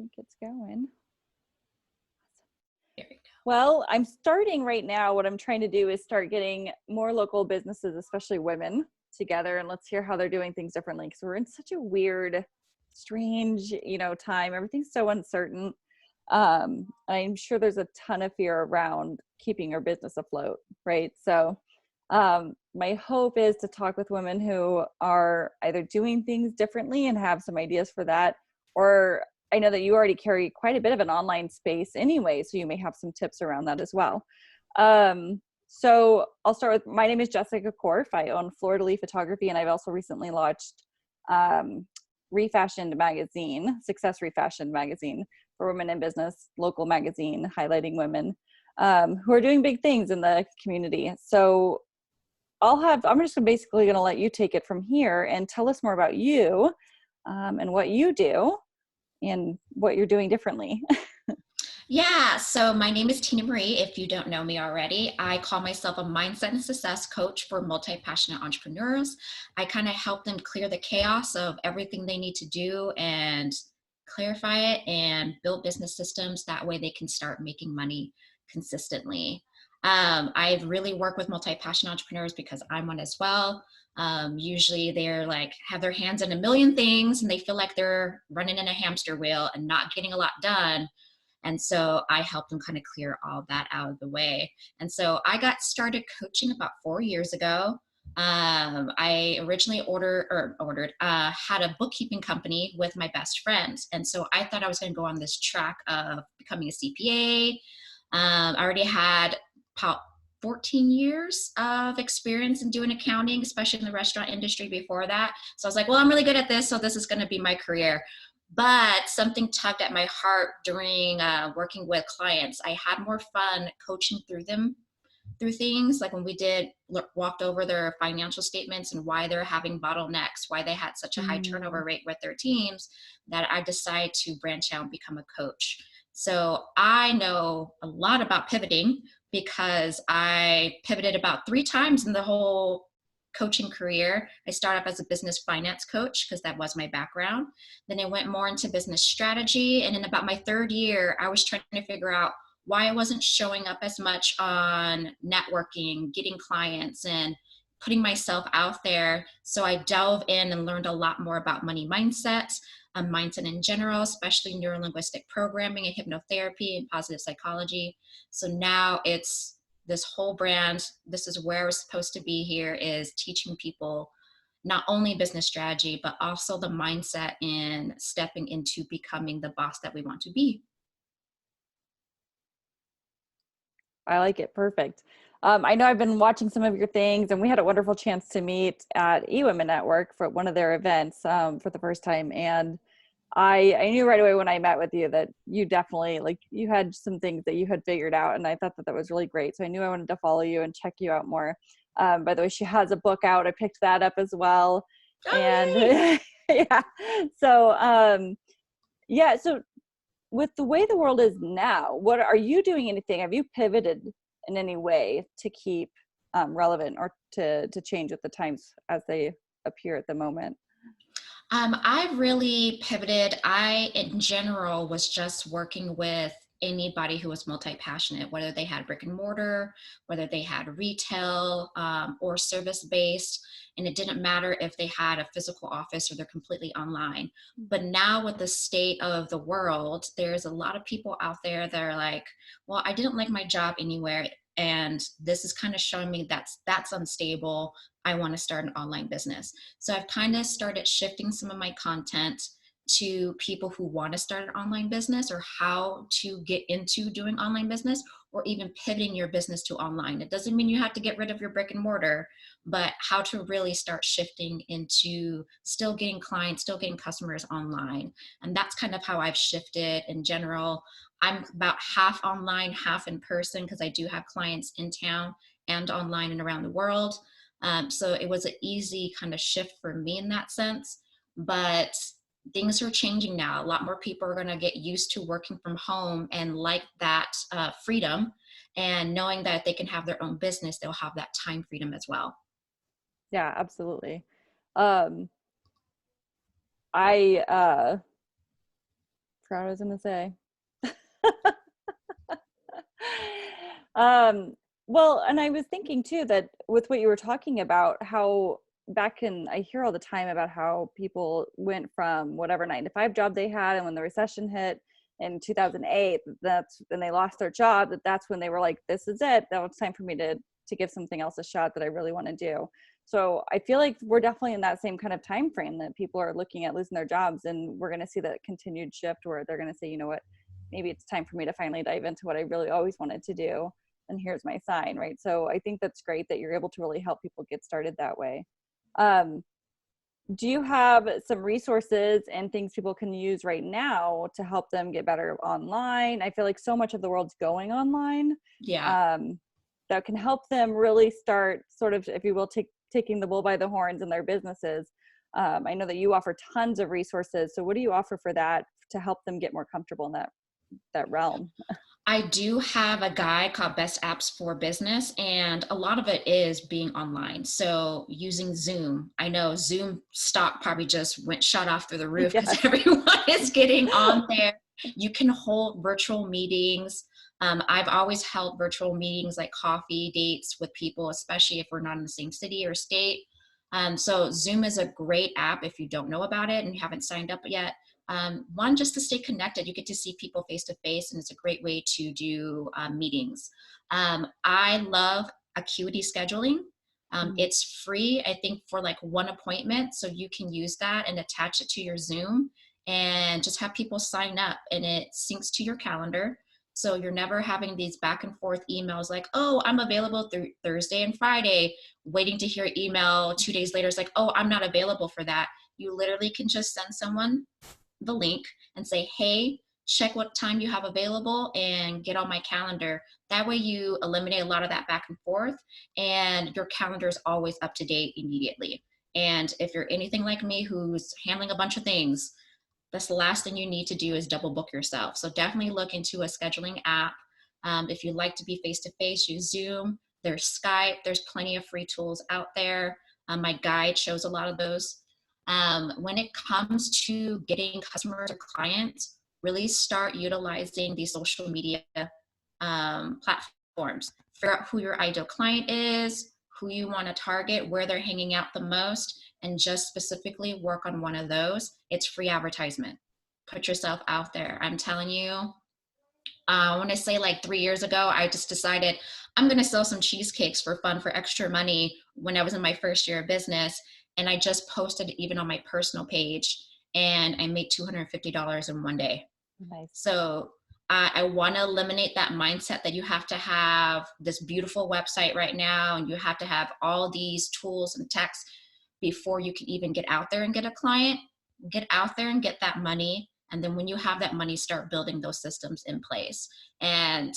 think it's going. There we go. Well, I'm starting right now. What I'm trying to do is start getting more local businesses, especially women, together, and let's hear how they're doing things differently, because we're in such a weird, strange, time. Everything's so uncertain. I'm sure there's a ton of fear around keeping your business afloat, right? So my hope is to talk with women who are either doing things differently and have some ideas for that, or I know that you already carry quite a bit of an online space anyway, so you may have some tips around that as well. So I'll start with, my name is Jessica Korff. I own Fleur Photography, and I've also recently launched REfashiond magazine, Success REfashiond magazine for women in business, local magazine highlighting women who are doing big things in the community. So I'm just basically going to let you take it from here and tell us more about you and what you do and what you're doing differently. Yeah, so my name is Tina Marie. If you don't know me already, I call myself a mindset and success coach for multi-passionate entrepreneurs. I kind of help them clear the chaos of everything they need to do and clarify it and build business systems. That way they can start making money consistently. I've really worked with multi-passionate entrepreneurs because I'm one as well. Usually they're like, have their hands in a million things and they feel like they're running in a hamster wheel and not getting a lot done. And so I helped them kind of clear all that out of the way. And so I got started coaching about 4 years ago. I originally had a bookkeeping company with my best friend. And so I thought I was going to go on this track of becoming a CPA. I already had about 14 years of experience in doing accounting, especially in the restaurant industry before that. So I was like, well, I'm really good at this, so this is going to be my career. But something tugged at my heart during working with clients. I had more fun coaching through things, like when we walked over their financial statements and why they're having bottlenecks, why they had such a high turnover rate with their teams, that I decided to branch out and become a coach. So I know a lot about pivoting because I pivoted about 3 times in the whole coaching career. I started off as a business finance coach because that was my background. Then I went more into business strategy. And in about my 3rd year, I was trying to figure out why I wasn't showing up as much on networking, getting clients, and putting myself out there. So I dove in and learned a lot more about money mindset, mindset in general, especially neuro-linguistic programming and hypnotherapy and positive psychology. So now it's this whole brand. This is where we're supposed to be here, is teaching people not only business strategy, but also the mindset in stepping into becoming the boss that we want to be. I like it. Perfect. I know I've been watching some of your things, and we had a wonderful chance to meet at eWomen Network for one of their events for the first time. And I knew right away when I met with you that you definitely, like, you had some things that you had figured out, and I thought that was really great. So I knew I wanted to follow you and check you out more. By the way, she has a book out. I picked that up as well. And yeah. So yeah. So with the way the world is now, what are you doing? Anything? Have you pivoted in any way to keep relevant or to change with the times as they appear at the moment? I really pivoted. I, in general, was just working with anybody who was multi-passionate, whether they had brick and mortar, whether they had retail or service-based. And it didn't matter if they had a physical office or they're completely online. But now with the state of the world, there's a lot of people out there that are like, well, I didn't like my job anywhere. And this is kind of showing me that's unstable. I want to start an online business. So I've kind of started shifting some of my content to people who want to start an online business, or how to get into doing online business, or even pivoting your business to online. It doesn't mean you have to get rid of your brick and mortar, but how to really start shifting into still getting clients, still getting customers online. And that's kind of how I've shifted in general. I'm about half online, half in person, because I do have clients in town and online and around the world. So it was an easy kind of shift for me in that sense. But things are changing now. A lot more people are going to get used to working from home and like that freedom, and knowing that they can have their own business, they'll have that time freedom as well. Yeah, absolutely. I forgot what I was going to say. Um, well, and I was thinking too that with what you were talking about, how I hear all the time about how people went from whatever 9 to 5 job they had, and when the recession hit in 2008, that's when they lost their job. That's when they were like, "This is it. That was time for me to give something else a shot that I really want to do." So I feel like we're definitely in that same kind of time frame that people are looking at losing their jobs, and we're going to see that continued shift where they're going to say, "You know what? Maybe it's time for me to finally dive into what I really always wanted to do. And here's my sign," right? So I think that's great that you're able to really help people get started that way. Um, do you have some resources and things people can use right now to help them get better online? I feel like so much of the world's going online, Yeah. um, that can help them really start sort of, if you will, taking the bull by the horns in their businesses. I know that you offer tons of resources. So what do you offer for that to help them get more comfortable in that realm? I do have a guide called Best Apps for Business, and a lot of it is being online. So using Zoom. I know Zoom stock probably just went shot off through the roof because Yes. everyone is getting on there. You can hold virtual meetings. I've always held virtual meetings like coffee dates with people, especially if we're not in the same city or state. So Zoom is a great app if you don't know about it and you haven't signed up yet. One, just to stay connected. You get to see people face to face, and it's a great way to do meetings. I love Acuity scheduling. It's free, I think, for like one appointment. So you can use that and attach it to your Zoom and just have people sign up, and it syncs to your calendar. So you're never having these back and forth emails like, "Oh, I'm available through Thursday and Friday," waiting to hear email 2 days later. It's like, "Oh, I'm not available for that." You literally can just send someone the link and say, "Hey, check what time you have available and get on my calendar." That way you eliminate a lot of that back and forth, and your calendar is always up to date immediately. And if you're anything like me who's handling a bunch of things, that's the last thing you need to do is double book yourself. So definitely look into a scheduling app. If you like to be face to face, use Zoom. There's Skype. There's plenty of free tools out there. My guide shows a lot of those. When it comes to getting customers or clients, really start utilizing these social media platforms. Figure out who your ideal client is, who you want to target, where they're hanging out the most, and just specifically work on one of those. It's free advertisement. Put yourself out there. I'm telling you, I want to say like 3 years ago, I just decided I'm going to sell some cheesecakes for fun for extra money when I was in my first year of business. And I just posted it even on my personal page, and I made $250 in one day. Nice. So I want to eliminate that mindset that you have to have this beautiful website right now and you have to have all these tools and techs before you can even get out there and get a client. Get out there and get that money. And then when you have that money, start building those systems in place. And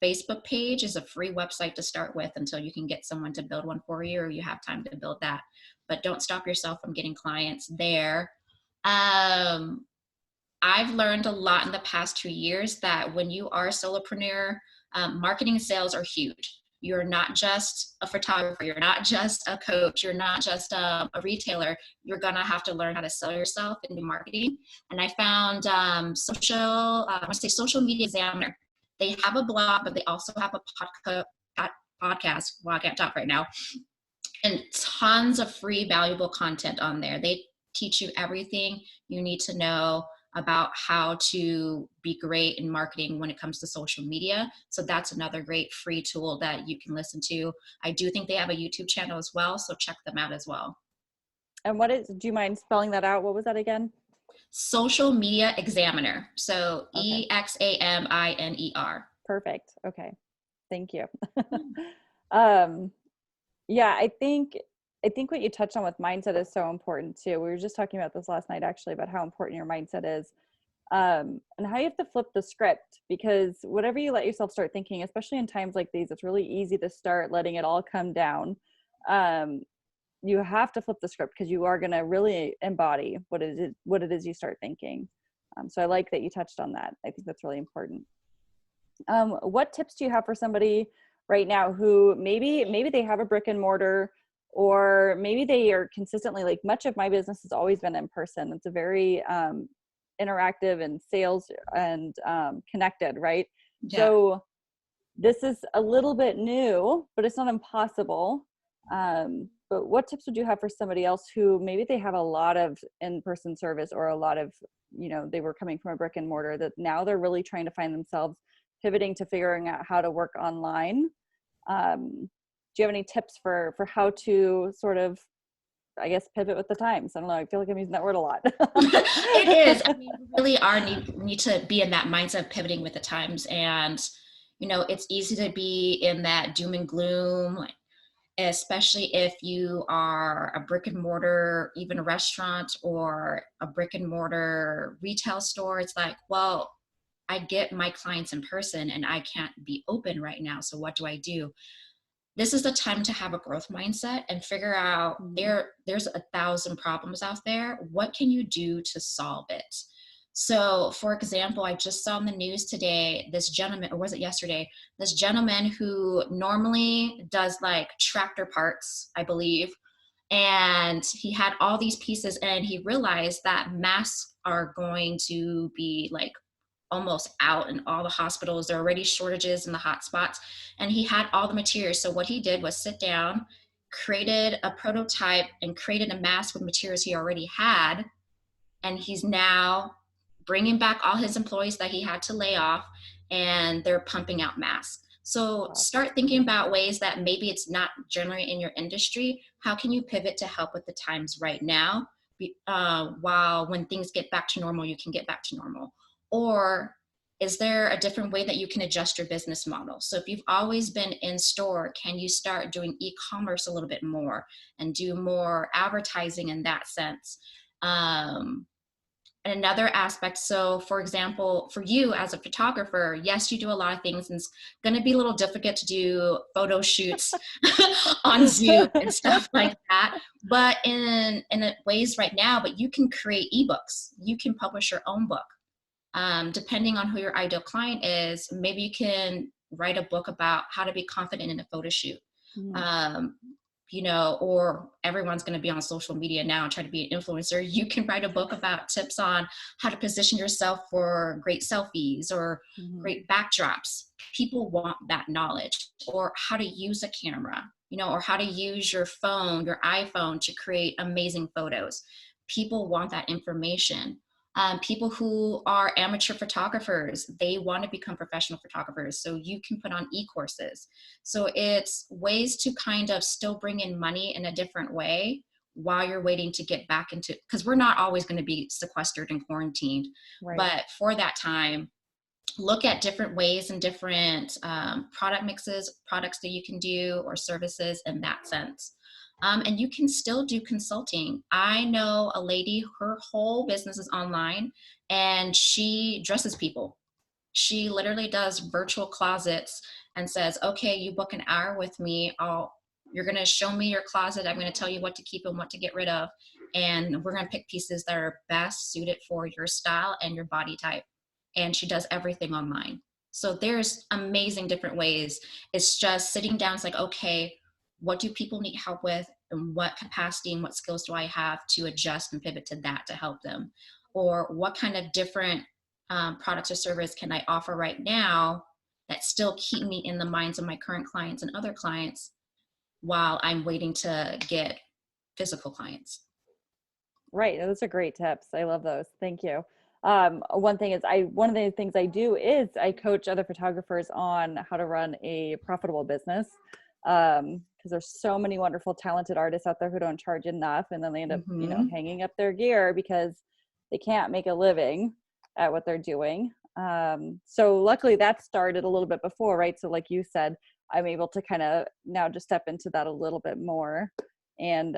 Facebook page is a free website to start with until you can get someone to build one for you or you have time to build that. But don't stop yourself from getting clients there. I've learned a lot in the past 2 years that when you are a solopreneur, marketing and sales are huge. You're not just a photographer, you're not just a coach, you're not just a retailer. You're gonna have to learn how to sell yourself and do marketing. And I found I want to say Social Media Examiner. They have a blog, but they also have a podcast. Well, I can't talk right now. And tons of free, valuable content on there. They teach you everything you need to know about how to be great in marketing when it comes to social media. So that's another great free tool that you can listen to. I do think they have a YouTube channel as well, so check them out as well. And do you mind spelling that out? What was that again? Social Media Examiner. So Okay. EXAMINER. Perfect. Okay. Thank you. um, yeah, I think what you touched on with mindset is so important too. We were just talking about this last night actually about how important your mindset is. And how you have to flip the script, because whatever you let yourself start thinking, especially in times like these, it's really easy to start letting it all come down. You have to flip the script because you are going to really embody what it is you start thinking. So I like that you touched on that. I think that's really important. What tips do you have for somebody right now who maybe they have a brick and mortar, or maybe they are consistently, like, much of my business has always been in person. It's a very interactive and sales and connected, right? Yeah. So this is a little bit new, but it's not impossible. But what tips would you have for somebody else who maybe they have a lot of in-person service, or a lot of, they were coming from a brick and mortar, that now they're really trying to find themselves pivoting to figuring out how to work online? Do you have any tips for how to sort of, I guess, pivot with the times? I don't know. I feel like I'm using that word a lot. It is. I mean, we really are need to be in that mindset of pivoting with the times. And, it's easy to be in that doom and gloom, especially if you are a brick and mortar, even a restaurant or a brick and mortar retail store. It's like, well, I get my clients in person and I can't be open right now. So what do I do? This is the time to have a growth mindset and figure out there's 1,000 problems out there. What can you do to solve it? So, for example, I just saw in the news today, this gentleman, or was it yesterday, this gentleman who normally does like tractor parts, I believe, and he had all these pieces, and he realized that masks are going to be like almost out in all the hospitals. There are already shortages in the hot spots, and he had all the materials. So what he did was sit down, created a prototype, and created a mask with materials he already had. And he's now bringing back all his employees that he had to lay off, and they're pumping out masks. So start thinking about ways that maybe it's not generally in your industry. How can you pivot to help with the times right now? While when things get back to normal, you can get back to normal. Or is there a different way that you can adjust your business model? So if you've always been in store, can you start doing e-commerce a little bit more and do more advertising in that sense? And another aspect, so for example, for you as a photographer, yes, you do a lot of things, and it's going to be a little difficult to do photo shoots on Zoom and stuff like that. But in ways right now, but you can create ebooks. You can publish your own book. Depending on who your ideal client is, maybe you can write a book about how to be confident in a photo shoot. Or everyone's going to be on social media now and try to be an influencer. You can write a book about tips on how to position yourself for great selfies or great backdrops. People want that knowledge, or how to use a camera, or how to use your phone, your iPhone, to create amazing photos. People want that information. People who are amateur photographers, they want to become professional photographers. So you can put on e-courses. So it's ways to kind of still bring in money in a different way while you're waiting to get back into, because we're not always going to be sequestered and quarantined. Right. But for that time, look at different ways and different product mixes, products that you can do, or services in that sense. And you can still do consulting. I know a lady, her whole business is online, and she dresses people. She literally does virtual closets and says, okay, you book an hour with me. You're going to show me your closet. I'm going to tell you what to keep and what to get rid of. And we're going to pick pieces that are best suited for your style and your body type. And she does everything online. So there's amazing different ways. It's just sitting down. It's like, okay, what do people need help with, and what capacity and what skills do I have to adjust and pivot to that to help them? Or what kind of different products or service can I offer right now that still keep me in the minds of my current clients and other clients while I'm waiting to get physical clients? Right. Those are great tips. I love those. Thank you. One of the things I do is I coach other photographers on how to run a profitable business. Because there's so many wonderful, talented artists out there who don't charge enough, and then they end up, hanging up their gear because they can't make a living at what they're doing. So luckily that started a little bit before, right? So like you said, I'm able to kind of now just step into that a little bit more and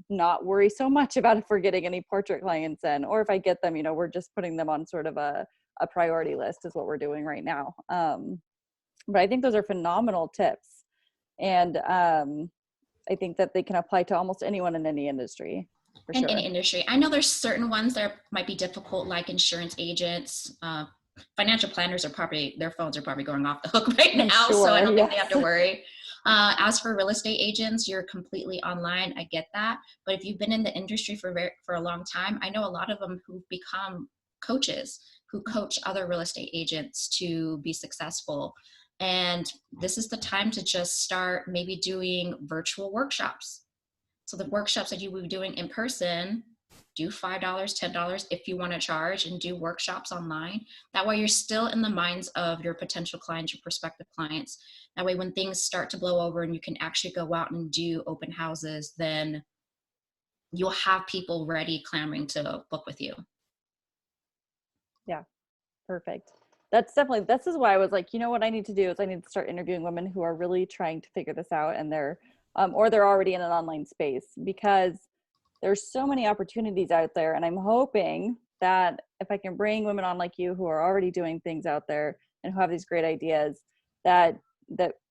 not worry so much about if we're getting any portrait clients in, or if I get them, we're just putting them on sort of a priority list is what we're doing right now. But I think those are phenomenal tips. And I think that they can apply to almost anyone in any industry. In any industry. I know there's certain ones that might be difficult, like insurance agents, financial planners their phones are probably going off the hook right now. Sure, so I don't think they have to worry. As for real estate agents, you're completely online. I get that. But if you've been in the industry for a long time, I know a lot of them who've become coaches who coach other real estate agents to be successful. And this is the time to just start maybe doing virtual workshops. So the workshops that you would be doing in person, do $5, $10 if you want to charge, and do workshops online. That way you're still in the minds of your potential clients, your prospective clients. That way when things start to blow over and you can actually go out and do open houses, then you'll have people ready clamoring to book with you. Yeah, perfect. That's definitely, this is why I was like, you know what I need to do is I need to start interviewing women who are really trying to figure this out, and they're, or they're already in an online space, because there's so many opportunities out there. And I'm hoping that if I can bring women on like you who are already doing things out there and who have these great ideas, that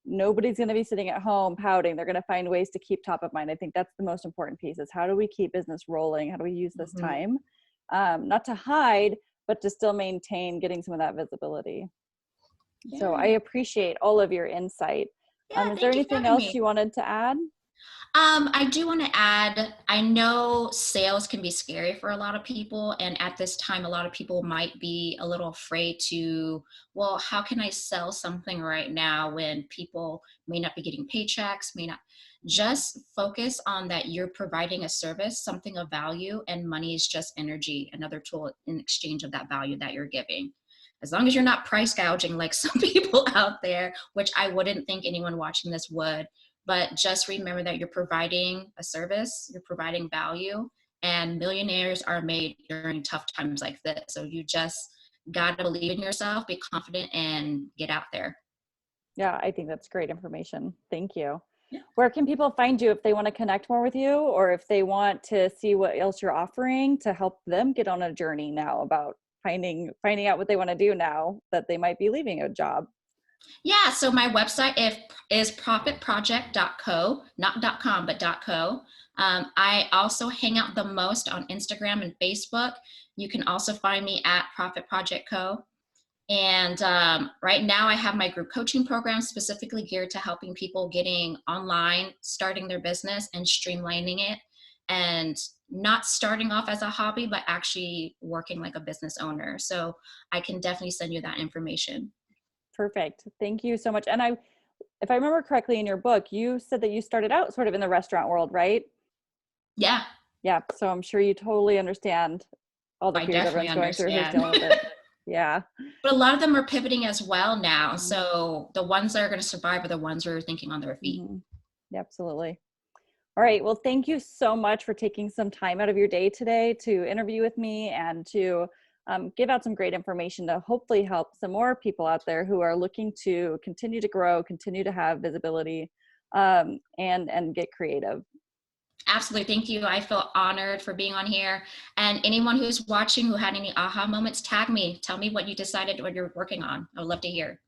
nobody's going to be sitting at home pouting. They're going to find ways to keep top of mind. I think that's the most important piece, is how do we keep business rolling? How do we use this time, not to hide, but to still maintain getting some of that visibility. Yeah. So I appreciate all of your insight. Yeah, Is there anything else you wanted to add? I do want to add, I know sales can be scary for a lot of people. And at this time, a lot of people might be a little afraid to, well, how can I sell something right now when people may not be getting paychecks, may not. Just focus on that you're providing a service, something of value, and money is just energy, another tool in exchange of that value that you're giving. As long as you're not price gouging like some people out there, which I wouldn't think anyone watching this would. But just remember that you're providing a service, you're providing value, and millionaires are made during tough times like this. So you just got to believe in yourself, be confident, and get out there. Yeah, I think that's great information. Thank you. Yeah. Where can people find you if they want to connect more with you, or if they want to see what else you're offering to help them get on a journey now about finding out what they want to do now that they might be leaving a job? Yeah, so my website is profitproject.co, not .com, but .co. I also hang out the most on Instagram and Facebook. You can also find me at Profit Project Co. And right now I have my group coaching program specifically geared to helping people getting online, starting their business and streamlining it, and not starting off as a hobby, but actually working like a business owner. So I can definitely send you that information. Perfect. Thank you so much. And if I remember correctly in your book, you said that you started out sort of in the restaurant world, right? Yeah. Yeah. So I'm sure you totally understand all the fears everyone's going through who's dealing with it. Yeah. But a lot of them are pivoting as well now. So the ones that are going to survive are the ones who are thinking on their feet. Yeah, absolutely. All right. Well, thank you so much for taking some time out of your day today to interview with me and to give out some great information to hopefully help some more people out there who are looking to continue to grow, continue to have visibility, and get creative. Absolutely. Thank you. I feel honored for being on here. And anyone who's watching who had any aha moments, tag me. Tell me what you decided, what you're working on. I would love to hear.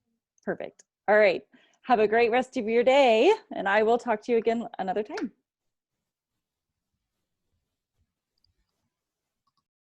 Perfect. All right. Have a great rest of your day, and I will talk to you again another time.